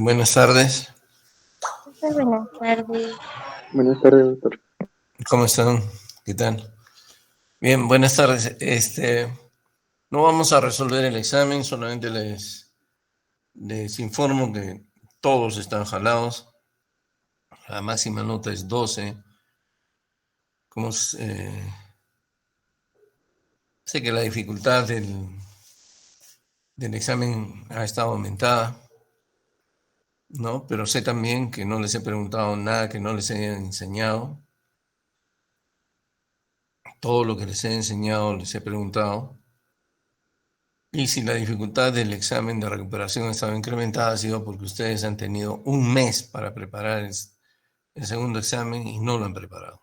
Buenas tardes, Buenas tardes. Buenas tardes, doctor. ¿cómo están? ¿Qué tal? Bien, buenas tardes. No vamos a resolver el examen, solamente les informo que todos están jalados. La máxima nota es 12. Como sé que la dificultad del examen ha estado aumentada, ¿no? Pero sé también que no les he preguntado nada que no les haya enseñado. Todo lo que les he enseñado les he preguntado. Y si la dificultad del examen de recuperación ha estado incrementada, ha sido porque ustedes han tenido un mes para preparar el segundo examen y no lo han preparado.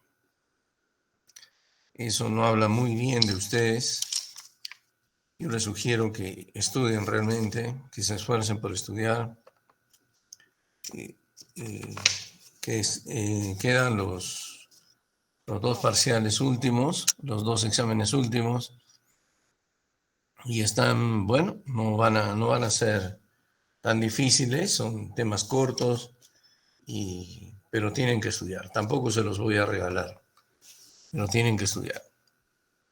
Eso no habla muy bien de ustedes. Yo les sugiero que estudien realmente, que se esfuercen por estudiar. Quedan los dos parciales últimos, los dos exámenes últimos, y están, bueno, no van a ser tan difíciles, son temas cortos, pero tienen que estudiar. Tampoco se los voy a regalar, pero tienen que estudiar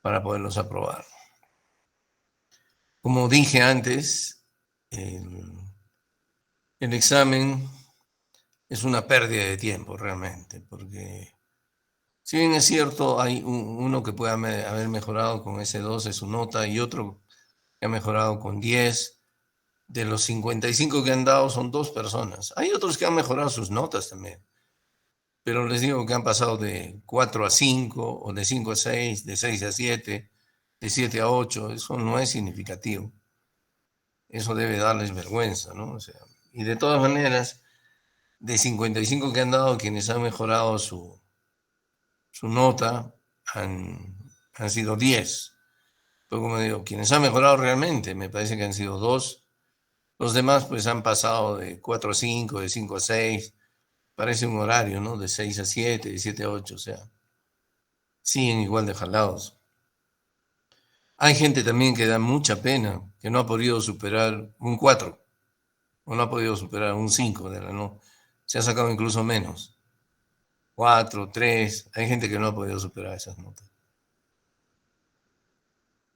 para poderlos aprobar. Como dije antes, el examen es una pérdida de tiempo realmente, porque si bien es cierto, hay uno que puede haber mejorado con ese 12 su nota y otro que ha mejorado con 10. De los 55 que han dado son 2 personas. Hay otros que han mejorado sus notas también. Pero les digo que han pasado de 4 a 5 o de 5 a 6, de 6 a 7, de 7 a 8. Eso no es significativo. Eso debe darles vergüenza, ¿no? O sea, y de todas maneras, de 55 que han dado, quienes han mejorado su nota han sido 10. Pero como digo, quienes han mejorado realmente, me parece que han sido 2. Los demás pues han pasado de 4 a 5, de 5 a 6. Parece un horario, ¿no? De 6 a 7, de 7 a 8, o sea, siguen igual de jalados. Hay gente también que da mucha pena, que no ha podido superar un 4 o no ha podido superar un 5 de la no. Se ha sacado incluso menos. 4, 3. Hay gente que no ha podido superar esas notas.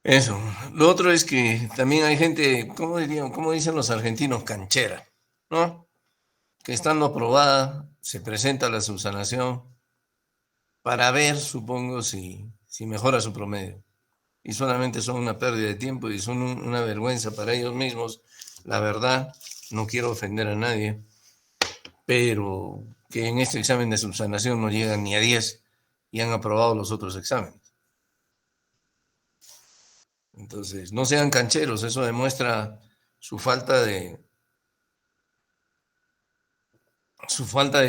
Eso. Lo otro es que también hay gente, ¿cómo dicen los argentinos? Canchera, ¿no? Que estando aprobada, se presenta a la subsanación para ver, supongo, si mejora su promedio. Y solamente son una pérdida de tiempo y son una vergüenza para ellos mismos. La verdad, no quiero ofender a nadie, pero que en este examen de subsanación no llegan ni a 10 y han aprobado los otros exámenes. Entonces, no sean cancheros, eso demuestra su falta de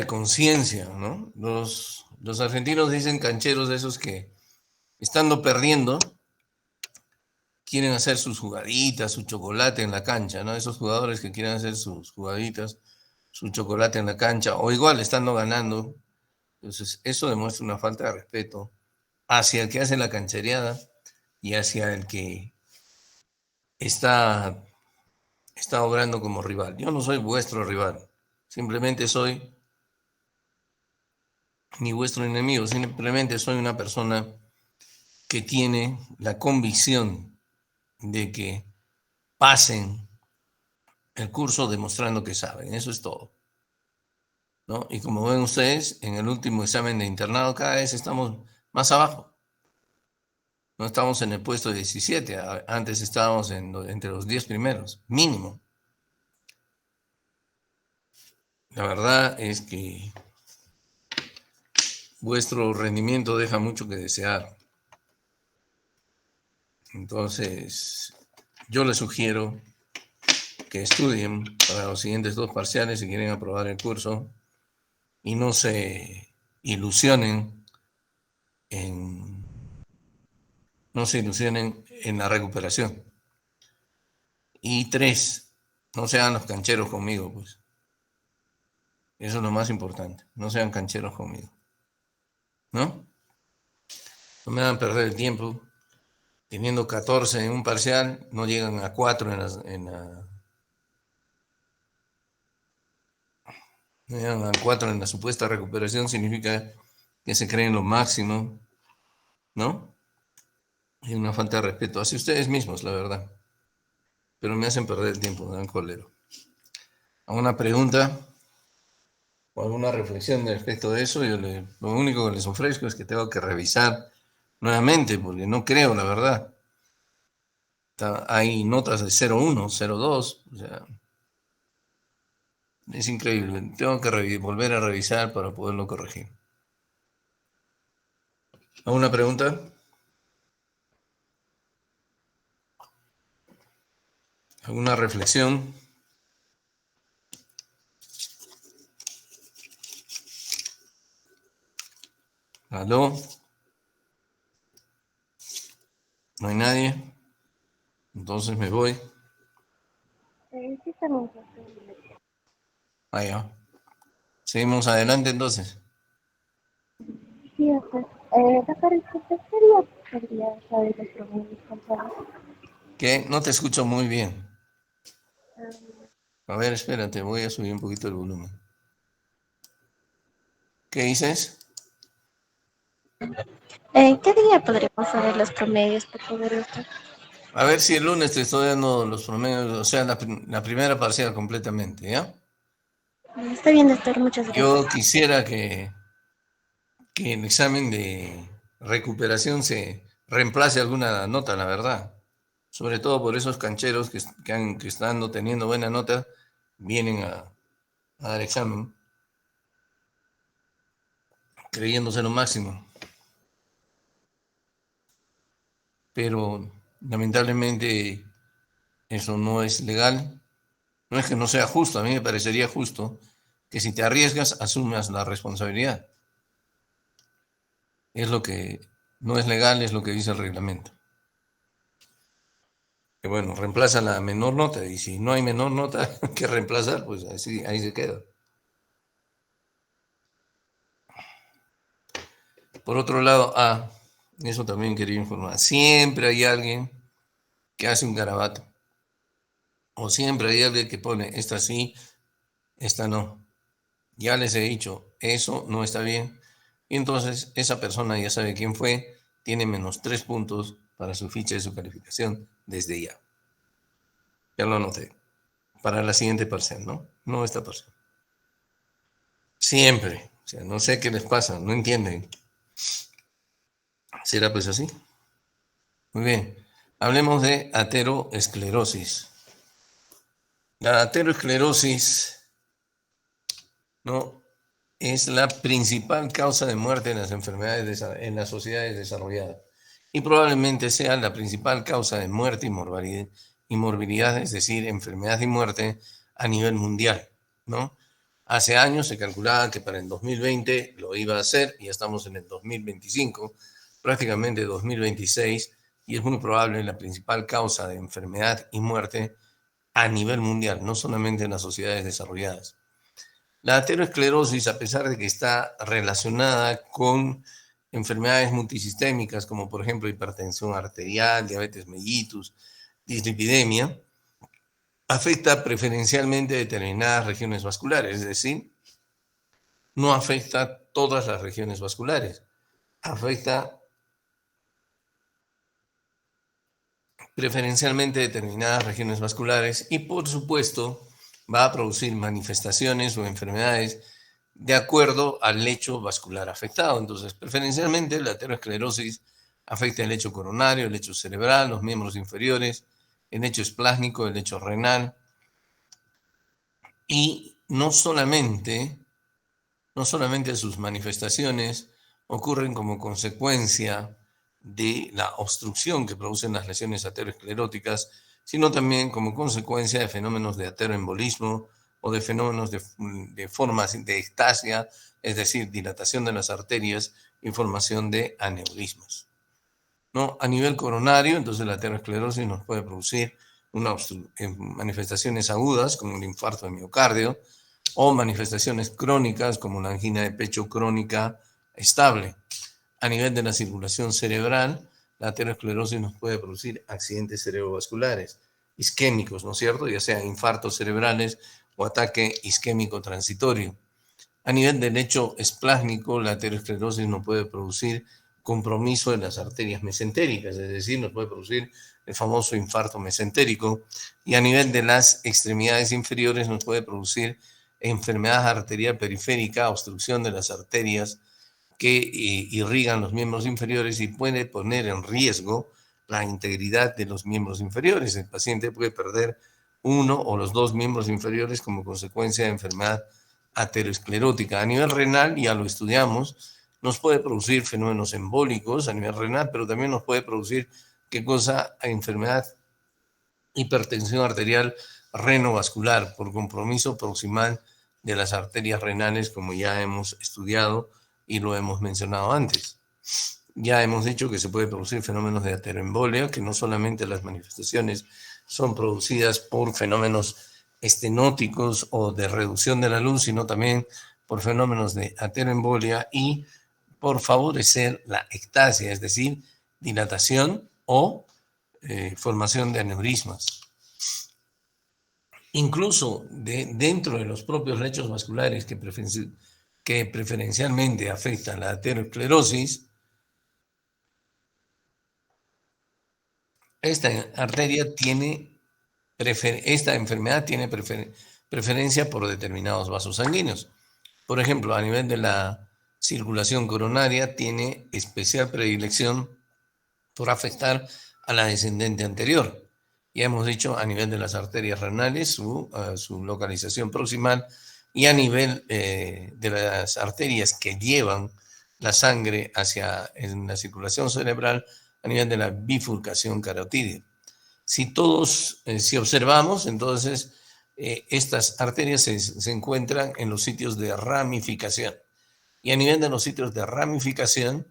conciencia, ¿no? Los argentinos dicen cancheros de esos que, estando perdiendo, quieren hacer sus jugaditas, su chocolate en la cancha, ¿no? Esos jugadores que quieren hacer sus jugaditas, su chocolate en la cancha, o igual estando ganando. Entonces, eso demuestra una falta de respeto hacia el que hace la canchereada y hacia el que está, está obrando como rival. Yo no soy vuestro rival, simplemente soy ni vuestro enemigo, simplemente soy una persona que tiene la convicción de que pasen el curso demostrando que saben, eso es todo, ¿no? Y como ven ustedes, en el último examen de internado cada vez estamos más abajo. No estamos en el puesto 17, antes estábamos entre los 10 primeros, mínimo. La verdad es que vuestro rendimiento deja mucho que desear. Entonces, yo les sugiero que estudien para los siguientes 2 parciales si quieren aprobar el curso y no se ilusionen en, no se ilusionen en la recuperación. Y 3, no sean los cancheros conmigo, pues. Eso es lo más importante. No sean cancheros conmigo. ¿No? No me hagan perder el tiempo. Teniendo 14 en un parcial, no llegan a 4 en la llegan al 4 en la supuesta recuperación, significa que se creen lo máximo, ¿no? Y una falta de respeto hacia ustedes mismos, la verdad. Pero me hacen perder el tiempo, me dan colero. ¿Alguna pregunta o alguna reflexión respecto de eso? Lo único que les ofrezco es que tengo que revisar nuevamente, porque no creo, la verdad. Hay notas de 0,1, 0,2, o sea, es increíble. Tengo que volver a revisar para poderlo corregir. ¿Alguna pregunta? ¿Alguna reflexión? ¿Aló? ¿No hay nadie? Entonces me voy. Sí, también. Allá. Seguimos adelante entonces. Sí, pues, doctor, ¿usted podría saber los promedios comparados? ¿Qué? No te escucho muy bien. A ver, espérate, voy a subir un poquito el volumen. ¿Qué dices? ¿Qué día podríamos saber los promedios para poder estar? A ver si el lunes te estoy dando los promedios, o sea, la primera parcial completamente, ¿ya? Está bien, doctor, muchas gracias. Yo quisiera que el examen de recuperación se reemplace alguna nota, la verdad. Sobre todo por esos cancheros que están teniendo buena nota, vienen a dar examen creyéndose lo máximo. Pero lamentablemente eso no es legal. No es que no sea justo, a mí me parecería justo que si te arriesgas, asumas la responsabilidad. Es lo que no es legal, es lo que dice el reglamento. Que bueno, reemplaza la menor nota y si no hay menor nota que reemplazar, pues así, ahí se queda. Por otro lado, eso también quería informar, siempre hay alguien que hace un garabato o siempre hay alguien que pone esta sí, esta no. Ya les he dicho, eso no está bien. Y entonces esa persona ya sabe quién fue, tiene -3 puntos para su ficha de su calificación desde ya. Ya lo anoté. Para la siguiente parcial, ¿no? No esta parcial. Siempre. O sea, no sé qué les pasa, no entienden. ¿Será pues así? Muy bien. Hablemos de ateroesclerosis. La ateroesclerosis, ¿no? Es la principal causa de muerte en las enfermedades, en las sociedades desarrolladas. Y probablemente sea la principal causa de muerte y morbilidad, es decir, enfermedad y muerte a nivel mundial, ¿no? Hace años se calculaba que para el 2020 lo iba a hacer, y ya estamos en el 2025, prácticamente 2026, y es muy probable la principal causa de enfermedad y muerte a nivel mundial, no solamente en las sociedades desarrolladas. La aterosclerosis, a pesar de que está relacionada con enfermedades multisistémicas, como por ejemplo hipertensión arterial, diabetes mellitus, dislipidemia, afecta preferencialmente determinadas regiones vasculares, es decir, no afecta todas las regiones vasculares, afecta preferencialmente determinadas regiones vasculares y por supuesto va a producir manifestaciones o enfermedades de acuerdo al lecho vascular afectado. Entonces, preferencialmente la aterosclerosis afecta el lecho coronario, el lecho cerebral, los miembros inferiores, el lecho esplásmico, el lecho renal y no solamente sus manifestaciones ocurren como consecuencia de la obstrucción que producen las lesiones ateroscleróticas, sino también como consecuencia de fenómenos de ateroembolismo o de fenómenos de formas de ectasia, es decir, dilatación de las arterias y formación de aneurismas. ¿No? A nivel coronario, entonces la aterosclerosis nos puede producir manifestaciones agudas como el infarto de miocardio, o manifestaciones crónicas como la angina de pecho crónica estable. A nivel de la circulación cerebral, la aterosclerosis nos puede producir accidentes cerebrovasculares isquémicos, ¿no es cierto? Ya sean infartos cerebrales o ataque isquémico transitorio. A nivel del lecho esplásmico, la aterosclerosis no puede producir compromiso de las arterias mesentéricas, es decir, nos puede producir el famoso infarto mesentérico, y a nivel de las extremidades inferiores nos puede producir enfermedad arterial periférica, obstrucción de las arterias que irrigan los miembros inferiores y puede poner en riesgo la integridad de los miembros inferiores. El paciente puede perder uno o los dos miembros inferiores como consecuencia de enfermedad aterosclerótica. A nivel renal, ya lo estudiamos, nos puede producir fenómenos embólicos a nivel renal, pero también nos puede producir, ¿qué cosa? Enfermedad, hipertensión arterial renovascular por compromiso proximal de las arterias renales, como ya hemos estudiado y lo hemos mencionado antes. Ya hemos dicho que se puede producir fenómenos de ateroembolia, que no solamente las manifestaciones son producidas por fenómenos estenóticos o de reducción de la luz, sino también por fenómenos de ateroembolia y por favorecer la ectasia, es decir, dilatación o formación de aneurismas. Incluso dentro de los propios lechos vasculares que preferencialmente afectan la aterosclerosis, esta enfermedad tiene preferencia por determinados vasos sanguíneos. Por ejemplo, a nivel de la circulación coronaria, tiene especial predilección por afectar a la descendente anterior. Ya hemos dicho a nivel de las arterias renales, su localización proximal, y a nivel de las arterias que llevan la sangre hacia en la circulación cerebral, a nivel de la bifurcación carotídea. Si observamos, entonces estas arterias se encuentran en los sitios de ramificación. Y a nivel de los sitios de ramificación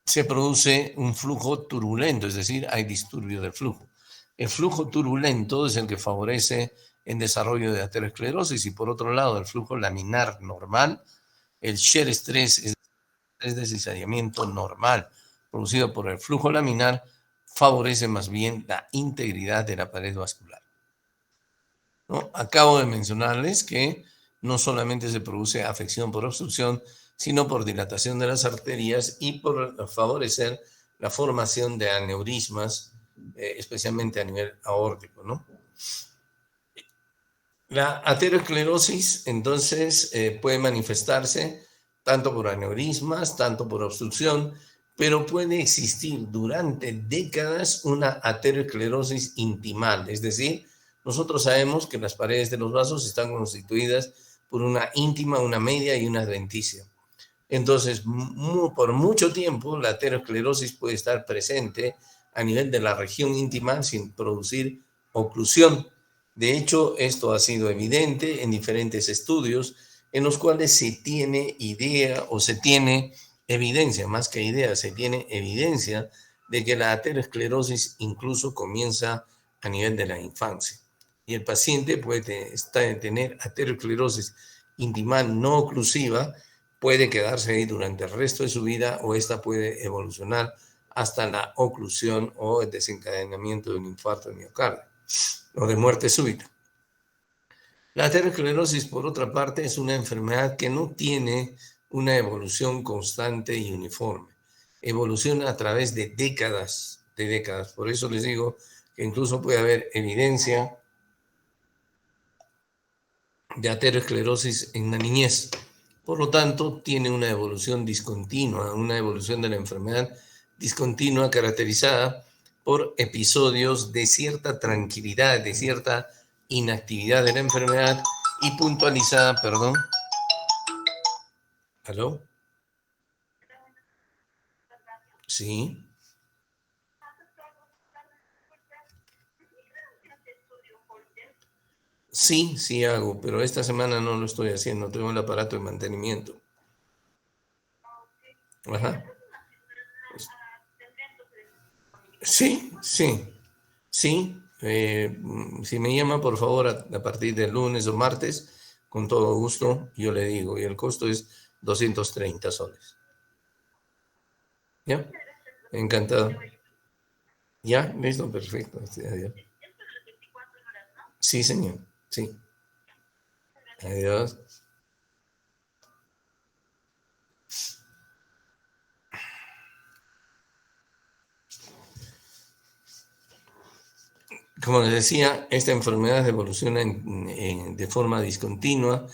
se produce un flujo turbulento, es decir, hay disturbio del flujo. El flujo turbulento es el que favorece el desarrollo de aterosclerosis y por otro lado el flujo laminar normal, el shear stress es el deslizamiento normal producido por el flujo laminar, favorece más bien la integridad de la pared vascular, ¿no? Acabo de mencionarles que no solamente se produce afección por obstrucción, sino por dilatación de las arterias y por favorecer la formación de aneurismas, especialmente a nivel aórtico, ¿no? La aterosclerosis, entonces, puede manifestarse tanto por aneurismas, tanto por obstrucción, pero puede existir durante décadas una aterosclerosis intimal, es decir, nosotros sabemos que las paredes de los vasos están constituidas por una íntima, una media y una adventicia. Entonces, por mucho tiempo, la aterosclerosis puede estar presente a nivel de la región íntima sin producir oclusión. De hecho, esto ha sido evidente en diferentes estudios en los cuales se tiene idea o se tiene evidencia, más que idea, se tiene evidencia de que la aterosclerosis incluso comienza a nivel de la infancia. Y el paciente puede tener aterosclerosis intimal no oclusiva, puede quedarse ahí durante el resto de su vida o esta puede evolucionar hasta la oclusión o el desencadenamiento de un infarto de miocardio o de muerte súbita. La aterosclerosis, por otra parte, es una enfermedad que no tiene una evolución constante y uniforme. Evoluciona a través de décadas, de décadas. Por eso les digo que incluso puede haber evidencia de aterosclerosis en la niñez. Por lo tanto, tiene una evolución discontinua, una evolución de la enfermedad discontinua caracterizada por episodios de cierta tranquilidad, de cierta inactividad de la enfermedad y puntualizada, perdón. ¿Aló? Sí. Sí, sí hago, pero esta semana no lo estoy haciendo, tengo el aparato de mantenimiento. Ajá. Sí, sí, sí. Si me llama, por favor, a partir del lunes o martes, con todo gusto, yo le digo. Y el costo es 230 soles. ¿Ya? Encantado. ¿Ya? Listo, perfecto. Sí, adiós. Sí, señor. Sí. Adiós. Como les decía, esta enfermedad evoluciona de forma discontinua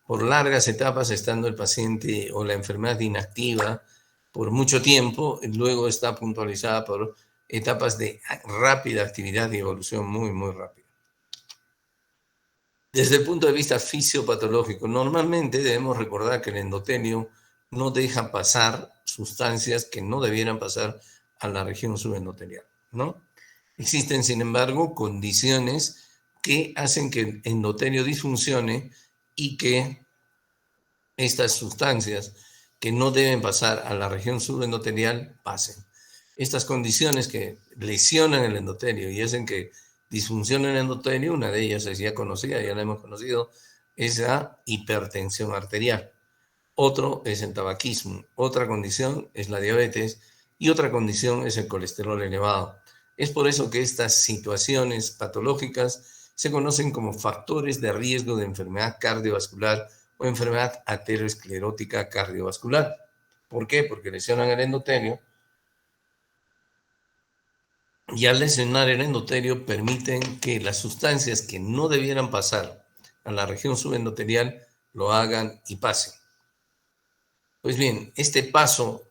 por largas etapas, estando el paciente o la enfermedad inactiva por mucho tiempo, luego está puntualizada por etapas de rápida actividad y evolución muy, muy rápida. Desde el punto de vista fisiopatológico, normalmente debemos recordar que el endotelio no deja pasar sustancias que no debieran pasar a la región subendotelial, ¿no? Existen, sin embargo, condiciones que hacen que el endotelio disfuncione y que estas sustancias que no deben pasar a la región subendotelial pasen. Estas condiciones que lesionan el endotelio y hacen que disfuncione el endotelio, una de ellas es ya conocida, ya la hemos conocido, es la hipertensión arterial. Otro es el tabaquismo, otra condición es la diabetes y otra condición es el colesterol elevado. Es por eso que estas situaciones patológicas se conocen como factores de riesgo de enfermedad cardiovascular o enfermedad aterosclerótica cardiovascular. ¿Por qué? Porque lesionan el endotelio y al lesionar el endotelio permiten que las sustancias que no debieran pasar a la región subendotelial lo hagan y pasen. Pues bien, este paso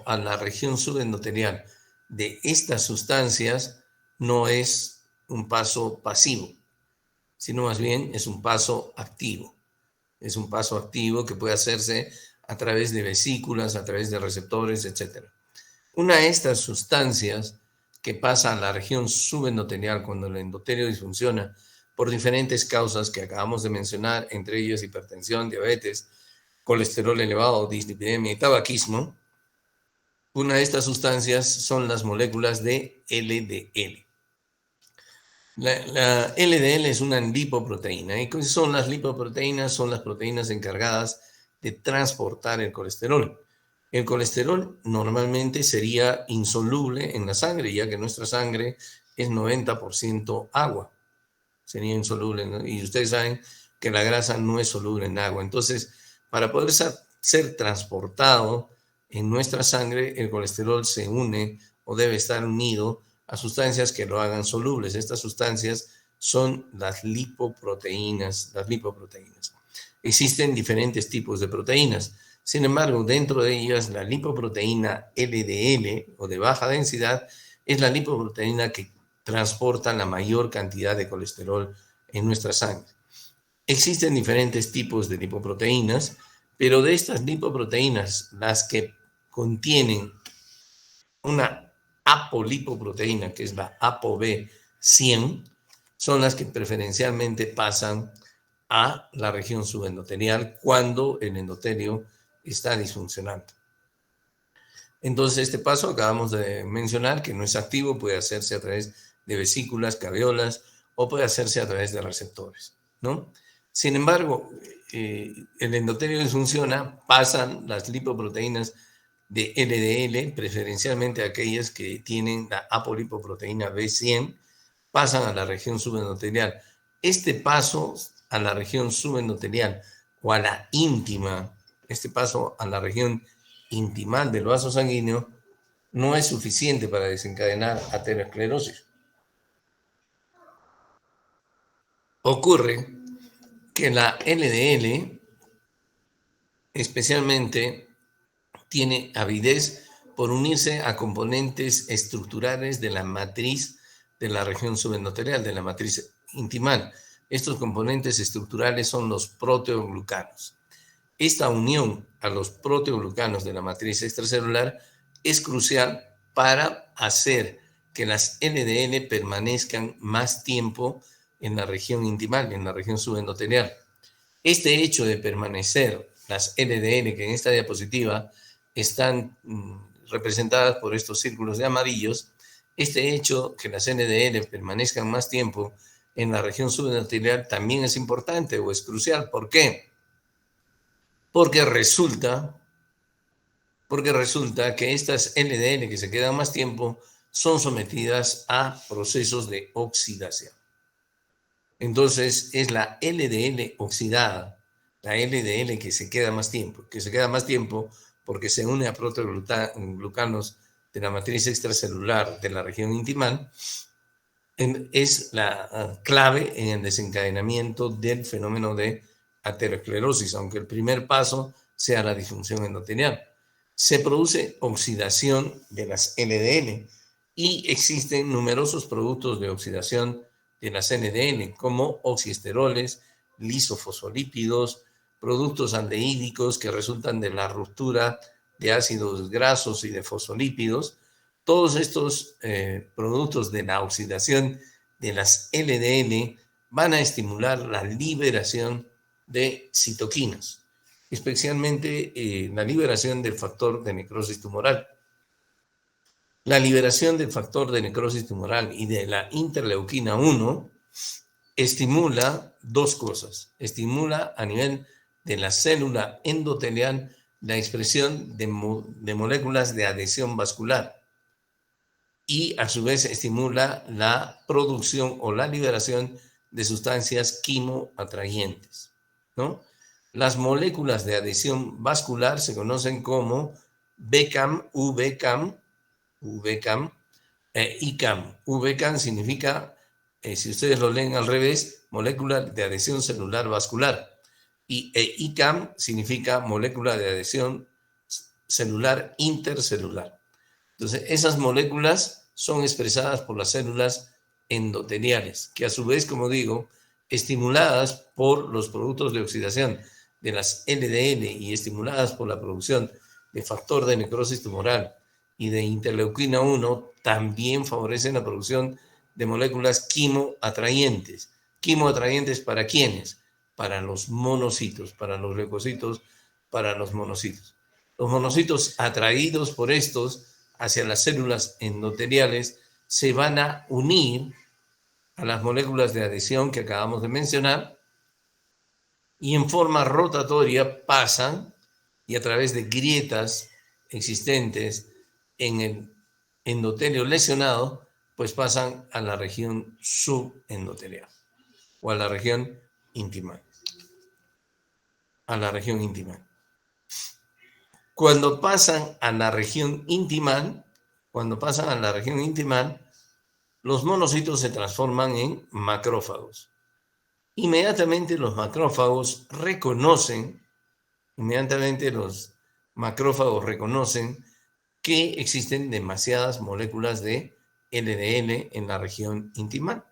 a la región subendotelial de estas sustancias no es un paso pasivo, sino más bien es un paso activo. Es un paso activo que puede hacerse a través de vesículas, a través de receptores, etc. Una de estas sustancias que pasa a la región subendotelial cuando el endotelio disfunciona por diferentes causas que acabamos de mencionar, entre ellas hipertensión, diabetes, colesterol elevado, dislipidemia y tabaquismo, una de estas sustancias son las moléculas de LDL. La LDL es una lipoproteína. ¿Y qué son las lipoproteínas? Son las proteínas encargadas de transportar el colesterol. El colesterol normalmente sería insoluble en la sangre, ya que nuestra sangre es 90% agua. Sería insoluble, ¿no? Y ustedes saben que la grasa no es soluble en agua. Entonces, para poder ser transportado en nuestra sangre, el colesterol se une o debe estar unido a sustancias que lo hagan solubles. Estas sustancias son las lipoproteínas. Existen diferentes tipos de proteínas. Sin embargo, dentro de ellas, la lipoproteína LDL o de baja densidad es la lipoproteína que transporta la mayor cantidad de colesterol en nuestra sangre. Existen diferentes tipos de lipoproteínas, pero de estas lipoproteínas, las que contienen una apolipoproteína, que es la ApoB100, son las que preferencialmente pasan a la región subendotelial cuando el endotelio está disfuncionando. Entonces, este paso acabamos de mencionar que no es activo, puede hacerse a través de vesículas, caveolas o puede hacerse a través de receptores, ¿no? Sin embargo, el endotelio disfunciona, pasan las lipoproteínas de LDL, preferencialmente aquellas que tienen la apolipoproteína B100, pasan a la región subendotelial. Este paso a la región subendotelial o a la íntima, este paso a la región intimal del vaso sanguíneo no es suficiente para desencadenar aterosclerosis. Ocurre que la LDL especialmente tiene avidez por unirse a componentes estructurales de la matriz de la región subendotelial, de la matriz intimal. Estos componentes estructurales son los proteoglucanos. Esta unión a los proteoglucanos de la matriz extracelular es crucial para hacer que las LDL permanezcan más tiempo en la región intimal, en la región subendotelial. Este hecho de permanecer las LDL, que en esta diapositiva están representadas por estos círculos de amarillos, este hecho que las LDL permanezcan más tiempo en la región subendotelial también es importante o es crucial. ¿Por qué? Porque resulta que estas LDL que se quedan más tiempo son sometidas a procesos de oxidación. Entonces es la LDL oxidada, la LDL que se queda más tiempo porque se une a proteoglucanos de la matriz extracelular de la región intimal. es la clave en el desencadenamiento del fenómeno de aterosclerosis, aunque el primer paso sea la disfunción endotelial. Se produce oxidación de las LDL y existen numerosos productos de oxidación de las LDL, como oxiesteroles, lisofosfolípidos, productos aldehídicos que resultan de la ruptura de ácidos grasos y de fosfolípidos. Todos estos productos de la oxidación de las LDL van a estimular la liberación de citoquinas, especialmente la liberación del factor de necrosis tumoral. La liberación del factor de necrosis tumoral y de la interleuquina 1 estimula dos cosas. Estimula a nivel de la célula endotelial la expresión de moléculas de adhesión vascular y a su vez estimula la producción o la liberación de sustancias quimoatrayentes, ¿no? Las moléculas de adhesión vascular se conocen como BCAM, VCAM ICAM. VCAM significa, si ustedes lo leen al revés, molécula de adhesión celular vascular. Y ICAM significa molécula de adhesión celular intercelular. Entonces, esas moléculas son expresadas por las células endoteliales, que a su vez, como digo, estimuladas por los productos de oxidación de las LDL y estimuladas por la producción de factor de necrosis tumoral y de interleuquina 1, también favorecen la producción de moléculas quimoatrayentes. ¿Quimoatrayentes para quiénes? Para los monocitos, para los leucocitos, para los monocitos. Los monocitos atraídos por estos hacia las células endoteliales se van a unir a las moléculas de adhesión que acabamos de mencionar y en forma rotatoria pasan y a través de grietas existentes en el endotelio lesionado, pues pasan a la región subendotelial o a la región íntima. A la región íntima. Cuando pasan a la región íntima, los monocitos se transforman en macrófagos. Inmediatamente los macrófagos reconocen que existen demasiadas moléculas de LDL en la región íntima,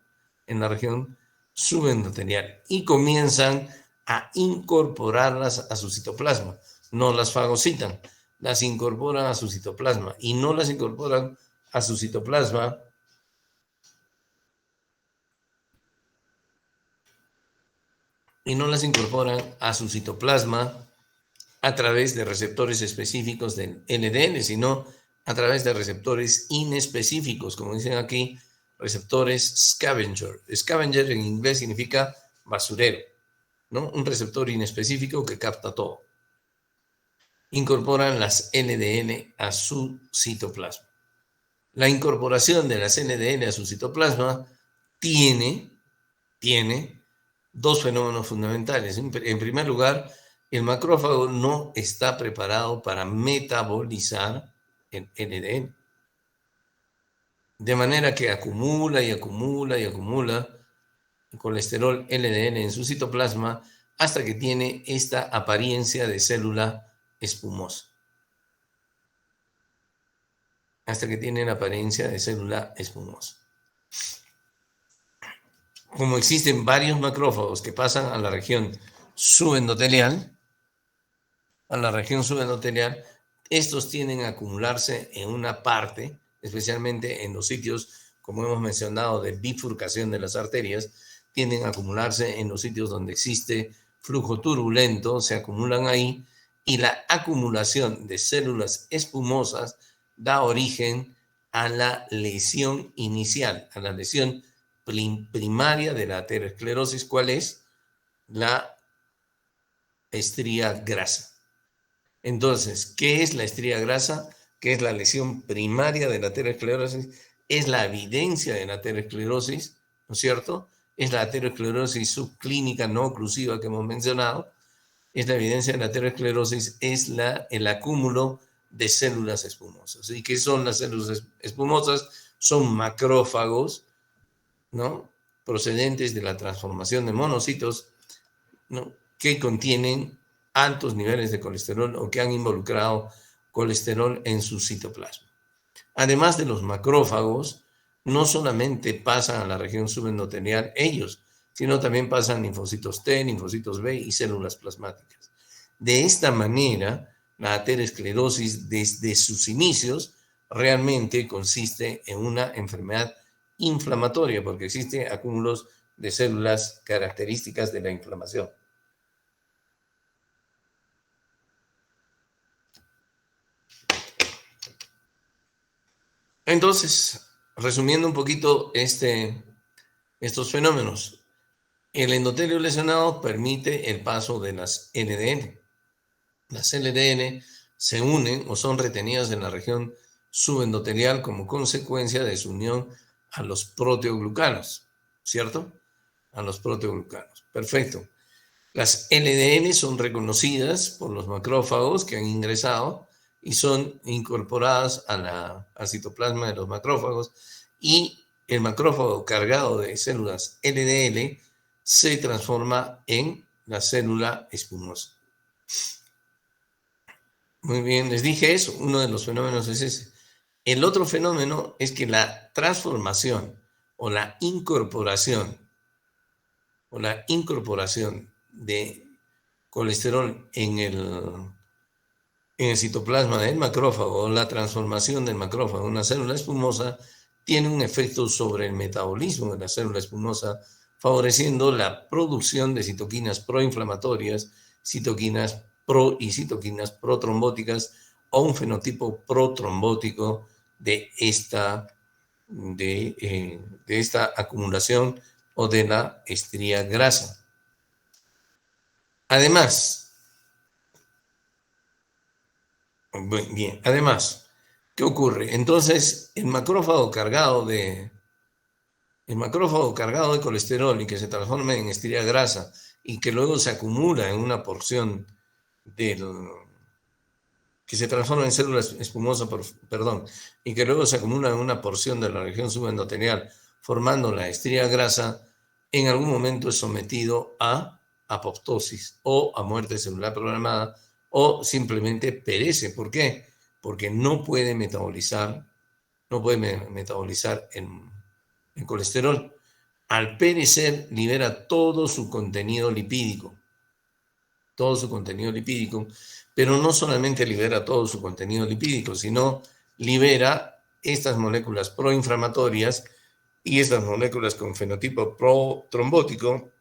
en la región subendotelial, y comienzan a incorporarlas a su citoplasma. No las fagocitan, las incorporan a su citoplasma y no las incorporan a su citoplasma a través de receptores específicos del LDL, sino a través de receptores inespecíficos, como dicen aquí, receptores scavenger. Scavenger en inglés significa basurero, ¿no? Un receptor inespecífico que capta todo. Incorporan las LDL a su citoplasma. La incorporación de las LDL a su citoplasma tiene dos fenómenos fundamentales. En primer lugar, el macrófago no está preparado para metabolizar el LDL. De manera que acumula el colesterol LDL en su citoplasma hasta que tiene esta apariencia de célula espumosa. Como existen varios macrófagos que pasan a la región subendotelial, estos tienden a acumularse en una parte, especialmente en los sitios, como hemos mencionado, de bifurcación de las arterias, tienden a acumularse en los sitios donde existe flujo turbulento, se acumulan ahí, y la acumulación de células espumosas da origen a la lesión inicial, a la lesión primaria de la aterosclerosis. ¿Cuál es? La estría grasa. Entonces, ¿qué es la estría grasa? ¿Qué es la lesión primaria de la aterosclerosis? Es la evidencia de la aterosclerosis, ¿no es cierto? Es la aterosclerosis subclínica no oclusiva que hemos mencionado. Es la evidencia de la aterosclerosis, es el acúmulo de células espumosas. ¿Y qué son las células espumosas? Son macrófagos ¿no? Procedentes de la transformación de monocitos, ¿no? Que contienen altos niveles de colesterol o que han involucrado colesterol en su citoplasma. Además de los macrófagos, no solamente pasan a la región subendotelial ellos, sino también pasan linfocitos T, linfocitos B y células plasmáticas. De esta manera, la aterosclerosis desde sus inicios realmente consiste en una enfermedad inflamatoria porque existen acúmulos de células características de la inflamación. Entonces, resumiendo un poquito estos fenómenos, el endotelio lesionado permite el paso de las LDN. Las LDN se unen o son retenidas en la región subendotelial como consecuencia de su unión a los proteoglucanos, ¿cierto? A los proteoglucanos. Perfecto. Las LDN son reconocidas por los macrófagos que han ingresado y son incorporadas al citoplasma de los macrófagos, y el macrófago cargado de células LDL se transforma en la célula espumosa. Muy bien, les dije eso, uno de los fenómenos es ese. El otro fenómeno es que la transformación o la incorporación de colesterol en el citoplasma del macrófago, o la transformación del macrófago en una célula espumosa, tiene un efecto sobre el metabolismo de la célula espumosa, favoreciendo la producción de citoquinas proinflamatorias, citoquinas pro y citoquinas protrombóticas, o un fenotipo protrombótico de esta acumulación o de la estría grasa. Además, ¿qué ocurre? Entonces, el macrófago cargado de colesterol y que se transforma en estría grasa y que luego se acumula en una porción que se transforma en células espumosas, y que luego se acumula en una porción de la región subendotelial, formando la estría grasa, en algún momento es sometido a apoptosis o a muerte celular programada, o simplemente perece. ¿Por qué? Porque no puede metabolizar el colesterol. Al perecer, libera todo su contenido lipídico, pero no solamente libera todo su contenido lipídico, sino libera estas moléculas proinflamatorias y estas moléculas con fenotipo protrombótico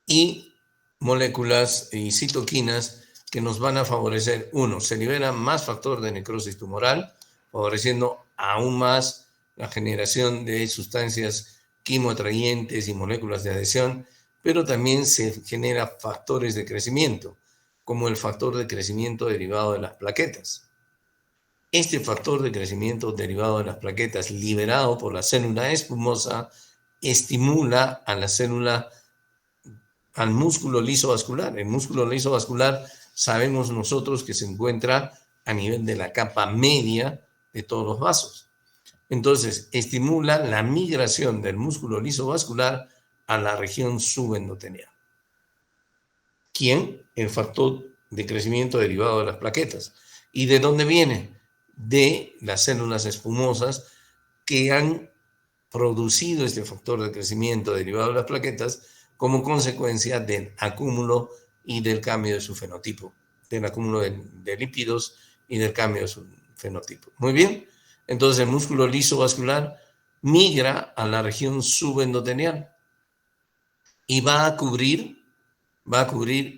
y moléculas y citoquinas que nos van a favorecer. Uno, se libera más factor de necrosis tumoral, favoreciendo aún más la generación de sustancias quimoatrayentes y moléculas de adhesión, pero también se genera factores de crecimiento, como el factor de crecimiento derivado de las plaquetas. Este factor de crecimiento derivado de las plaquetas, liberado por la célula espumosa, estimula a la célula, al músculo lisovascular. El músculo lisovascular sabemos nosotros que se encuentra a nivel de la capa media de todos los vasos. Entonces, estimula la migración del músculo lisovascular a la región subendotelial. ¿Quién? El factor de crecimiento derivado de las plaquetas. ¿Y de dónde viene? De las células espumosas que han producido este factor de crecimiento derivado de las plaquetas como consecuencia del acúmulo y del cambio de su fenotipo, del acúmulo de lípidos y del cambio de su fenotipo. Muy bien, entonces el músculo lisovascular migra a la región subendotelial y va a cubrir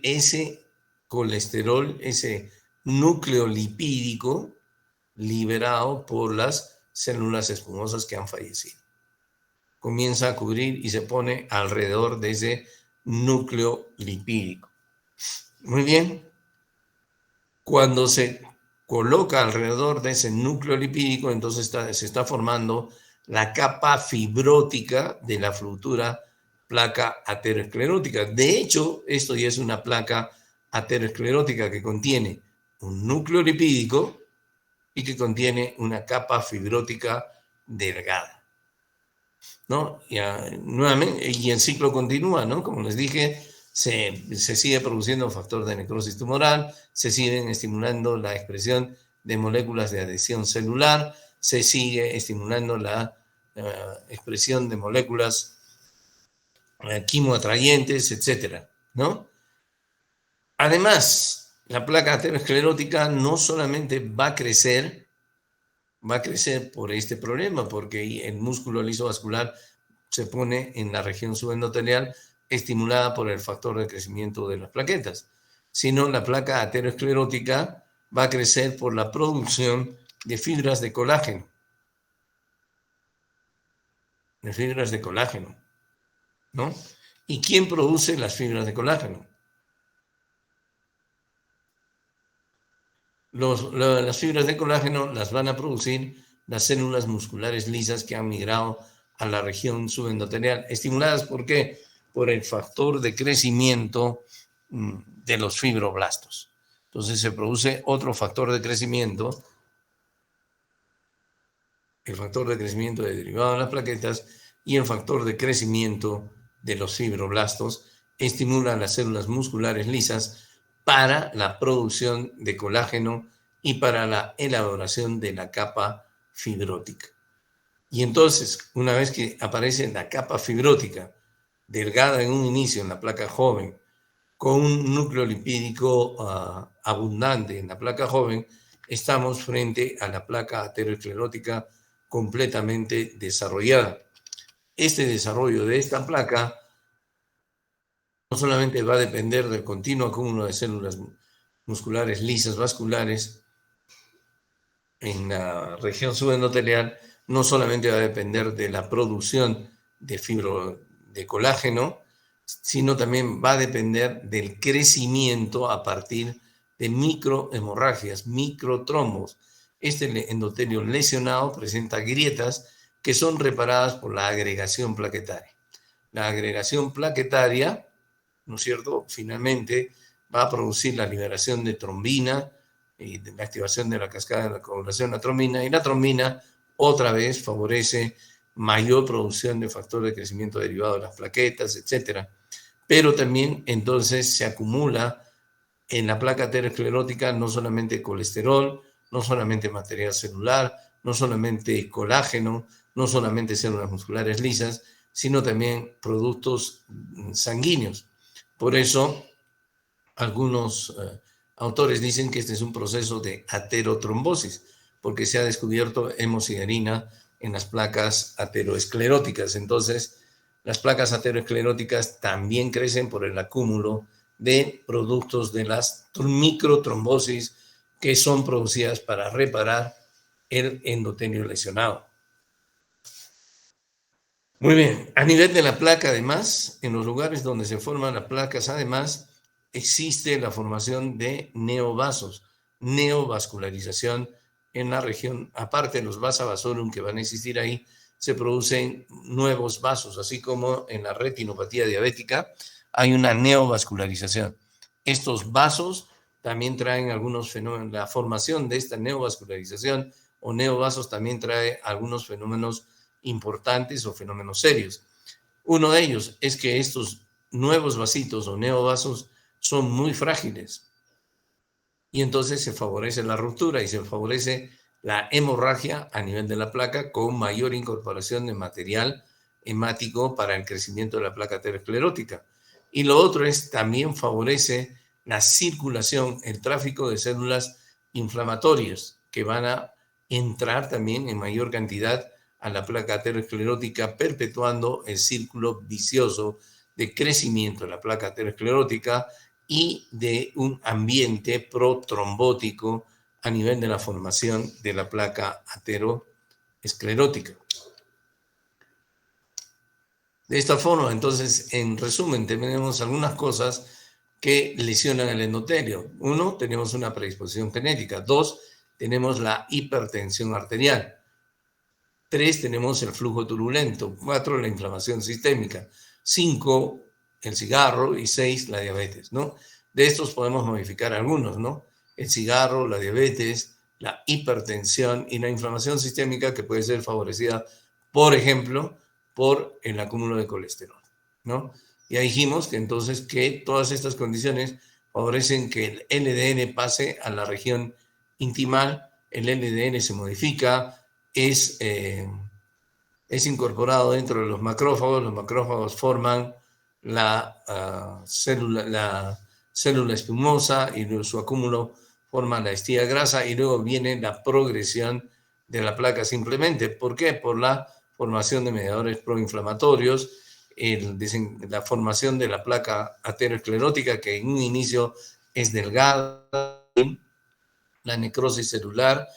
ese colesterol, ese núcleo lipídico liberado por las células espumosas que han fallecido. Comienza a cubrir y se pone alrededor de ese núcleo lipídico. Muy bien. Cuando se coloca alrededor de ese núcleo lipídico, entonces se está formando la capa fibrótica de la futura placa aterosclerótica. De hecho, esto ya es una placa aterosclerótica que contiene un núcleo lipídico y que contiene una capa fibrótica delgada. ¿no? Nuevamente, y el ciclo continúa, ¿no? Como les dije, se sigue produciendo factor de necrosis tumoral, se siguen estimulando la expresión de moléculas de adhesión celular, se sigue estimulando la expresión de moléculas quimoatrayentes, etcétera, ¿no? Además, la placa aterosclerótica no solamente va a crecer por este problema, porque el músculo lisovascular se pone en la región subendotelial estimulada por el factor de crecimiento de las plaquetas, sino la placa aterosclerótica va a crecer por la producción de fibras de colágeno. ¿No? ¿Y quién produce las fibras de colágeno? Las fibras de colágeno las van a producir las células musculares lisas que han migrado a la región subendotelial. ¿Estimuladas por qué? Por el factor de crecimiento de los fibroblastos. Entonces se produce otro factor de crecimiento, el factor de crecimiento derivado de las plaquetas y el factor de crecimiento de los fibroblastos estimula las células musculares lisas para la producción de colágeno y para la elaboración de la capa fibrótica. Y entonces, una vez que aparece la capa fibrótica, delgada en un inicio en la placa joven, con un núcleo lipídico abundante en la placa joven, estamos frente a la placa aterosclerótica completamente desarrollada. Este desarrollo de esta placa no solamente va a depender del continuo acúmulo de células musculares lisas vasculares en la región subendotelial, no solamente va a depender de la producción de colágeno, sino también va a depender del crecimiento a partir de microhemorragias, microtrombos. Este endotelio lesionado presenta grietas que son reparadas por la agregación plaquetaria. La agregación plaquetaria, ¿no es cierto?, finalmente va a producir la liberación de trombina y de la activación de la cascada de la coagulación de la trombina, y la trombina otra vez favorece mayor producción de factor de crecimiento derivado de las plaquetas, etcétera. Pero también entonces se acumula en la placa aterosclerótica no solamente colesterol, no solamente material celular, no solamente colágeno, no solamente células musculares lisas, sino también productos sanguíneos. Por eso, algunos autores dicen que este es un proceso de aterotrombosis, porque se ha descubierto hemosiderina en las placas ateroscleróticas. Entonces, las placas ateroscleróticas también crecen por el acúmulo de productos de las microtrombosis que son producidas para reparar el endotelio lesionado. Muy bien, a nivel de la placa, además, en los lugares donde se forman las placas, además, existe la formación de neovasos, neovascularización en la región, aparte de los vasa vasorum que van a existir ahí, se producen nuevos vasos, así como en la retinopatía diabética hay una neovascularización. Estos vasos también traen algunos fenómenos, la formación de esta neovascularización o neovasos también trae algunos fenómenos importantes o fenómenos serios. Uno de ellos es que estos nuevos vasitos o neovasos son muy frágiles y entonces se favorece la ruptura y se favorece la hemorragia a nivel de la placa con mayor incorporación de material hemático para el crecimiento de la placa aterosclerótica. Y lo otro es también favorece la circulación, el tráfico de células inflamatorias que van a entrar también en mayor cantidad a la placa aterosclerótica, perpetuando el círculo vicioso de crecimiento de la placa aterosclerótica y de un ambiente protrombótico a nivel de la formación de la placa aterosclerótica. De esta forma, entonces, en resumen, tenemos algunas cosas que lesionan el endotelio. 1, tenemos una predisposición genética. 2, tenemos la hipertensión arterial. 3, tenemos el flujo turbulento. 4, la inflamación sistémica. 5, el cigarro. Y 6, la diabetes, ¿no? De estos podemos modificar algunos, ¿no? El cigarro, la diabetes, la hipertensión y la inflamación sistémica, que puede ser favorecida, por ejemplo, por el acúmulo de colesterol, ¿no? Ya dijimos que entonces que todas estas condiciones favorecen que el LDL pase a la región intimal, el LDL se modifica, es incorporado dentro de los macrófagos forman la célula espumosa y su acúmulo forma la estía grasa y luego viene la progresión de la placa simplemente. ¿Por qué? Por la formación de mediadores proinflamatorios, la formación de la placa aterosclerótica que en un inicio es delgada, la necrosis celular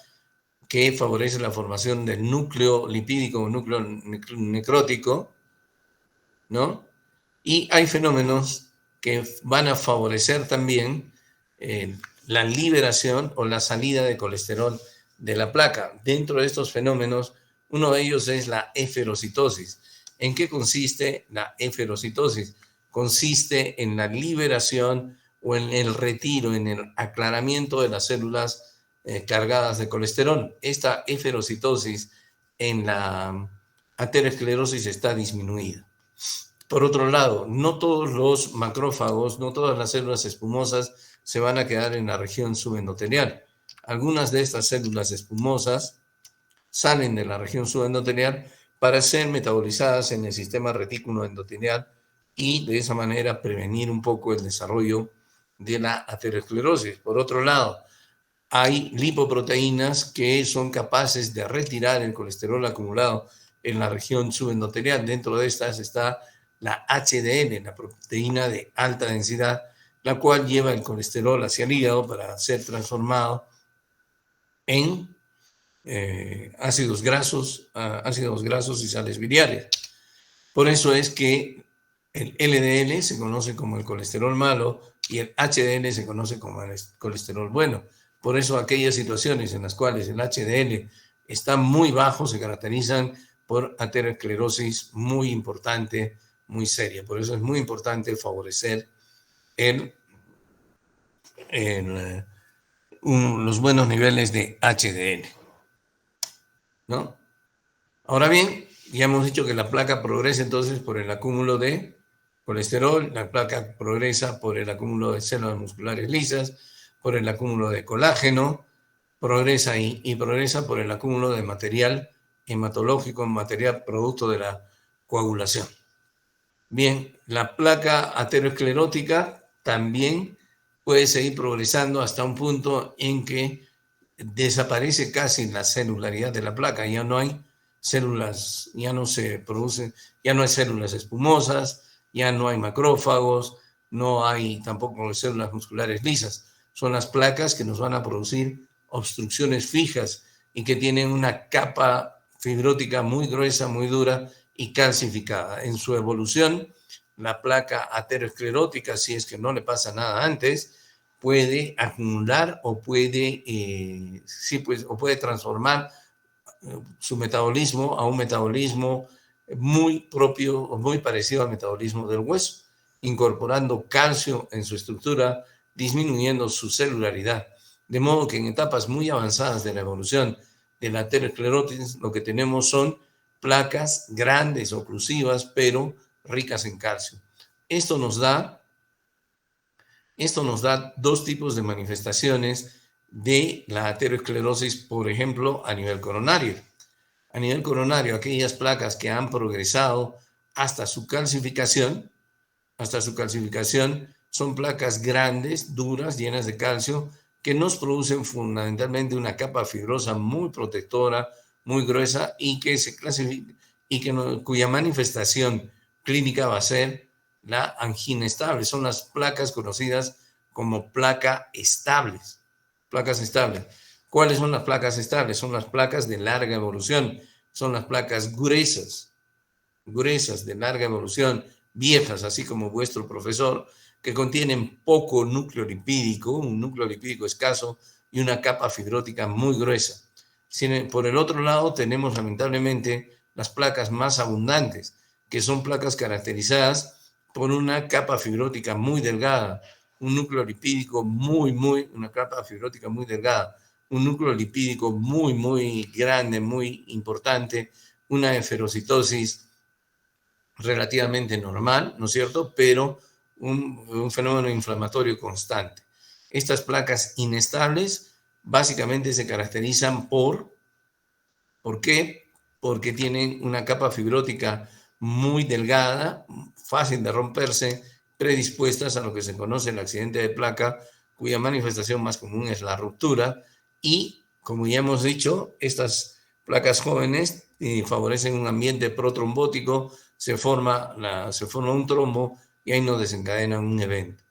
que favorece la formación del núcleo lipídico o núcleo necrótico, ¿no? Y hay fenómenos que van a favorecer también la liberación o la salida de colesterol de la placa. Dentro de estos fenómenos, uno de ellos es la eferocitosis. ¿En qué consiste la eferocitosis? Consiste en la liberación o en el retiro, en el aclaramiento de las células cargadas de colesterol. Esta eferocitosis en la aterosclerosis está disminuida. Por otro lado, no todos los macrófagos, no todas las células espumosas se van a quedar en la región subendotelial. Algunas de estas células espumosas salen de la región subendotelial para ser metabolizadas en el sistema retículo endotelial y de esa manera prevenir un poco el desarrollo de la aterosclerosis. Por otro lado, hay lipoproteínas que son capaces de retirar el colesterol acumulado en la región subendotelial. Dentro de estas está la HDL, la proteína de alta densidad, la cual lleva el colesterol hacia el hígado para ser transformado en ácidos grasos y sales biliares. Por eso es que el LDL se conoce como el colesterol malo y el HDL se conoce como el colesterol bueno. Por eso aquellas situaciones en las cuales el HDL está muy bajo se caracterizan por aterosclerosis muy importante, muy seria. Por eso es muy importante favorecer los buenos niveles de HDL, ¿no? Ahora bien, ya hemos dicho que la placa progresa entonces por el acúmulo de colesterol, la placa progresa por el acúmulo de células musculares lisas, por el acúmulo de colágeno, progresa y progresa por el acúmulo de material hematológico, material producto de la coagulación. Bien, la placa aterosclerótica también puede seguir progresando hasta un punto en que desaparece casi la celularidad de la placa, ya no hay células, ya no se producen, ya no hay células espumosas, ya no hay macrófagos, no hay tampoco células musculares lisas. Son las placas que nos van a producir obstrucciones fijas y que tienen una capa fibrótica muy gruesa, muy dura y calcificada. En su evolución, la placa aterosclerótica, si es que no le pasa nada antes, puede acumular o puede, o puede transformar su metabolismo a un metabolismo muy propio o muy parecido al metabolismo del hueso, incorporando calcio en su estructura, disminuyendo su celularidad. De modo que en etapas muy avanzadas de la evolución de la aterosclerosis, lo que tenemos son placas grandes, oclusivas, pero ricas en calcio. Esto nos da dos tipos de manifestaciones de la aterosclerosis, por ejemplo, a nivel coronario. A nivel coronario, aquellas placas que han progresado hasta su calcificación son placas grandes, duras, llenas de calcio, que nos producen fundamentalmente una capa fibrosa muy protectora, muy gruesa y que se clasifica y cuya manifestación clínica va a ser la angina estable. Son las placas conocidas como placas estables. ¿Cuáles son las placas estables? Son las placas de larga evolución, son las placas gruesas de larga evolución, viejas, así como vuestro profesor, que contienen poco núcleo lipídico, un núcleo lipídico escaso y una capa fibrótica muy gruesa. Por el otro lado, tenemos lamentablemente las placas más abundantes, que son placas caracterizadas por una capa fibrótica muy delgada, un núcleo lipídico una capa fibrótica muy delgada, un núcleo lipídico muy grande, muy importante, una eferocitosis relativamente normal, ¿no es cierto? Pero un fenómeno inflamatorio constante. Estas placas inestables básicamente se caracterizan ¿por qué? Porque tienen una capa fibrótica muy delgada, fácil de romperse, predispuestas a lo que se conoce el accidente de placa, cuya manifestación más común es la ruptura. Y, como ya hemos dicho, estas placas jóvenes favorecen un ambiente protrombótico, se forma un trombo y ahí nos desencadena un evento.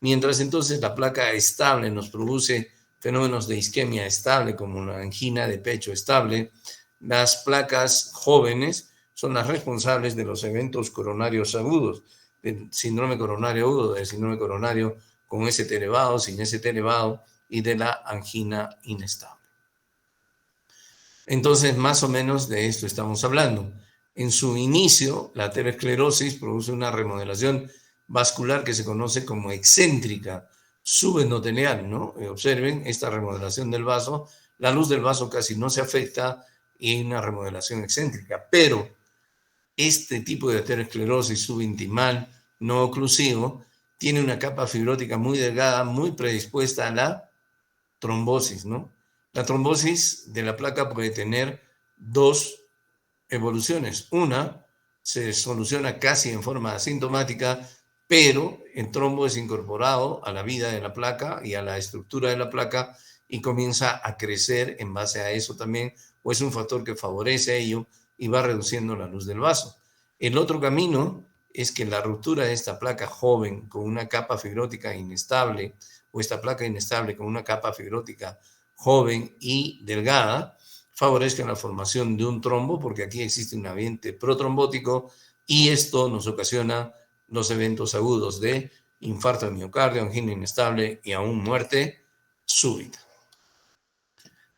Mientras entonces la placa estable nos produce fenómenos de isquemia estable, como la angina de pecho estable, las placas jóvenes son las responsables de los eventos coronarios agudos, del síndrome coronario agudo, del síndrome coronario con ST elevado, sin ST elevado y de la angina inestable. Entonces, más o menos de esto estamos hablando. En su inicio, la aterosclerosis produce una remodelación vascular que se conoce como excéntrica subendotelial, ¿no? Observen esta remodelación del vaso. La luz del vaso casi no se afecta y hay una remodelación excéntrica, pero este tipo de aterosclerosis subintimal no oclusivo tiene una capa fibrótica muy delgada, muy predispuesta a la trombosis, ¿no? La trombosis de la placa puede tener dos evoluciones. Una se soluciona casi en forma asintomática, pero el trombo es incorporado a la vida de la placa y a la estructura de la placa y comienza a crecer en base a eso también, o es un factor que favorece ello y va reduciendo la luz del vaso. El otro camino es que la ruptura de esta placa joven con una capa fibrótica inestable o esta placa inestable con una capa fibrótica joven y delgada favorezca la formación de un trombo, porque aquí existe un ambiente protrombótico y esto nos ocasiona los eventos agudos de infarto de miocardio, angina inestable y aún muerte súbita.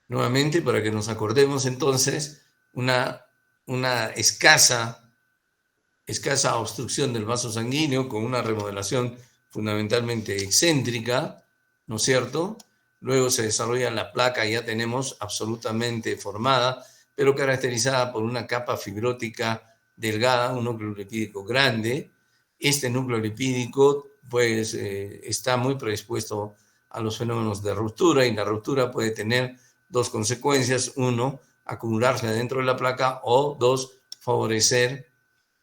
Nuevamente, para que nos acordemos entonces, una escasa obstrucción del vaso sanguíneo con una remodelación fundamentalmente excéntrica, ¿no es cierto? Luego se desarrolla la placa, ya tenemos absolutamente formada, pero caracterizada por una capa fibrótica delgada, un núcleo lipídico grande. Este núcleo lipídico pues está muy predispuesto a los fenómenos de ruptura y la ruptura puede tener dos consecuencias. Uno, acumularse dentro de la placa o dos, favorecer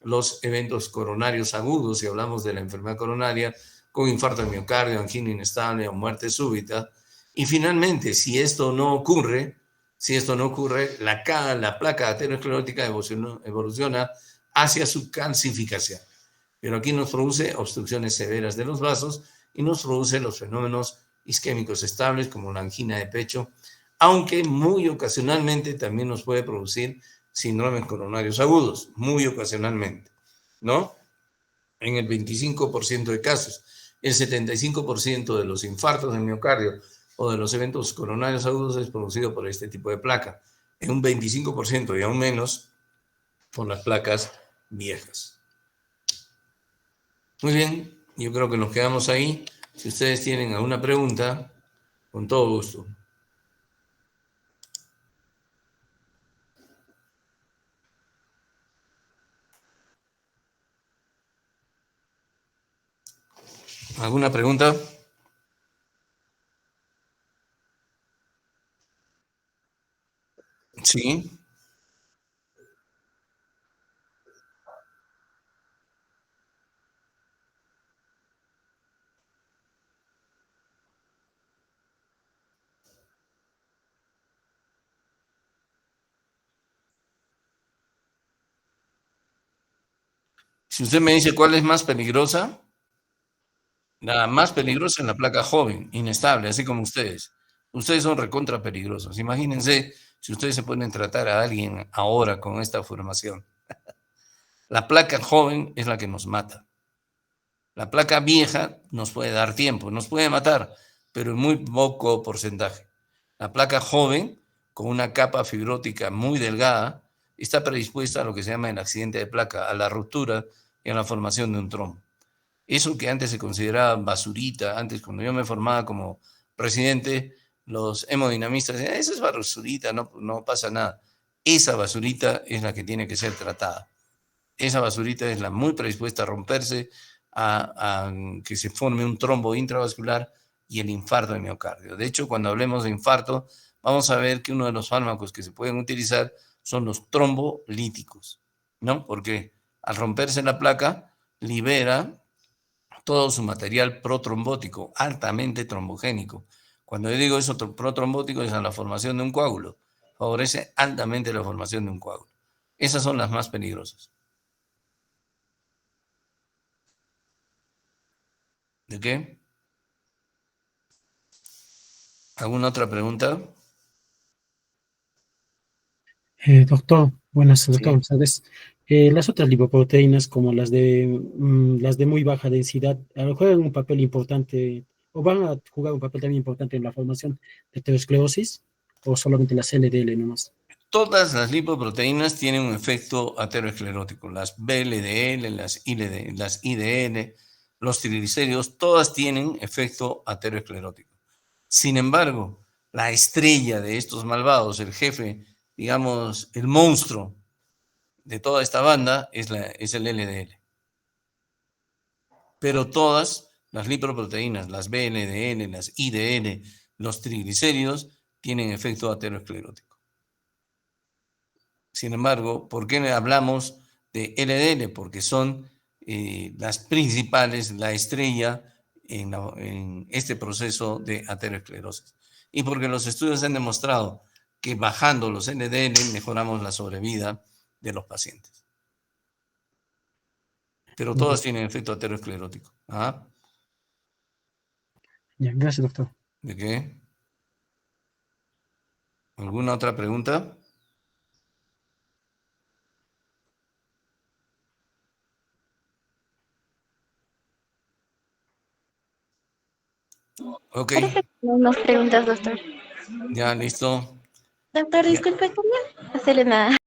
los eventos coronarios agudos, si hablamos de la enfermedad coronaria, con infarto de miocardio, angina inestable o muerte súbita. Y finalmente, si esto no ocurre, la placa aterosclerótica evoluciona hacia su calcificación. Pero aquí nos produce obstrucciones severas de los vasos y nos produce los fenómenos isquémicos estables como la angina de pecho, aunque muy ocasionalmente también nos puede producir síndromes coronarios agudos, muy ocasionalmente, ¿no? En el 25% de casos. El 75% de los infartos de miocardio o de los eventos coronarios agudos es producido por este tipo de placa. En un 25% y aún menos por las placas viejas. Muy bien, yo creo que nos quedamos ahí. Si ustedes tienen alguna pregunta, con todo gusto. ¿Alguna pregunta? Sí. Si usted me dice cuál es más peligrosa, la más peligrosa es la placa joven, inestable, así como ustedes. Ustedes son recontra peligrosos. Imagínense si ustedes se pueden tratar a alguien ahora con esta formación. La placa joven es la que nos mata. La placa vieja nos puede dar tiempo, nos puede matar, pero en muy poco porcentaje. La placa joven, con una capa fibrótica muy delgada, está predispuesta a lo que se llama el accidente de placa, a la ruptura y a la formación de un trombo. Eso que antes se consideraba basurita, antes cuando yo me formaba como presidente, los hemodinamistas decían, eso es basurita, no pasa nada. Esa basurita es la que tiene que ser tratada. esa basurita es la muy predispuesta a romperse, a que se forme un trombo intravascular y el infarto de miocardio. De hecho, cuando hablemos de infarto, vamos a ver que uno de los fármacos que se pueden utilizar son los trombolíticos, ¿no? Porque al romperse la placa, libera todo su material protrombótico, altamente trombogénico. Cuando yo digo eso, protrombótico es a la formación de un coágulo. Favorece altamente la formación de un coágulo. Esas son las más peligrosas. ¿De qué? ¿Alguna otra pregunta? Doctor, buenas, doctor, Sí. ¿sabes? Las otras lipoproteínas, como las de muy baja densidad, juegan un papel importante o van a jugar un papel también importante en la formación de aterosclerosis o solamente las LDL nomás. Todas las lipoproteínas tienen un efecto aterosclerótico. Las VLDL, las IDL, los triglicéridos, todas tienen efecto aterosclerótico. Sin embargo, la estrella de estos malvados, el jefe, digamos, el monstruo de toda esta banda es el LDL. Pero todas las lipoproteínas, las VLDL, las IDL, los triglicéridos, tienen efecto aterosclerótico. Sin embargo, ¿por qué hablamos de LDL? Porque son las principales, la estrella en este proceso de aterosclerosis. Y porque los estudios han demostrado que bajando los LDL mejoramos la sobrevida de los pacientes. Pero todas tienen efecto aterosclerótico. ¿Ah? Ya, gracias, doctor. ¿De qué? ¿Alguna otra pregunta? Ok, Parece que no nos preguntas, doctor. ya listo. Doctor, Ya. disculpe, ¿cómo hacerle nada?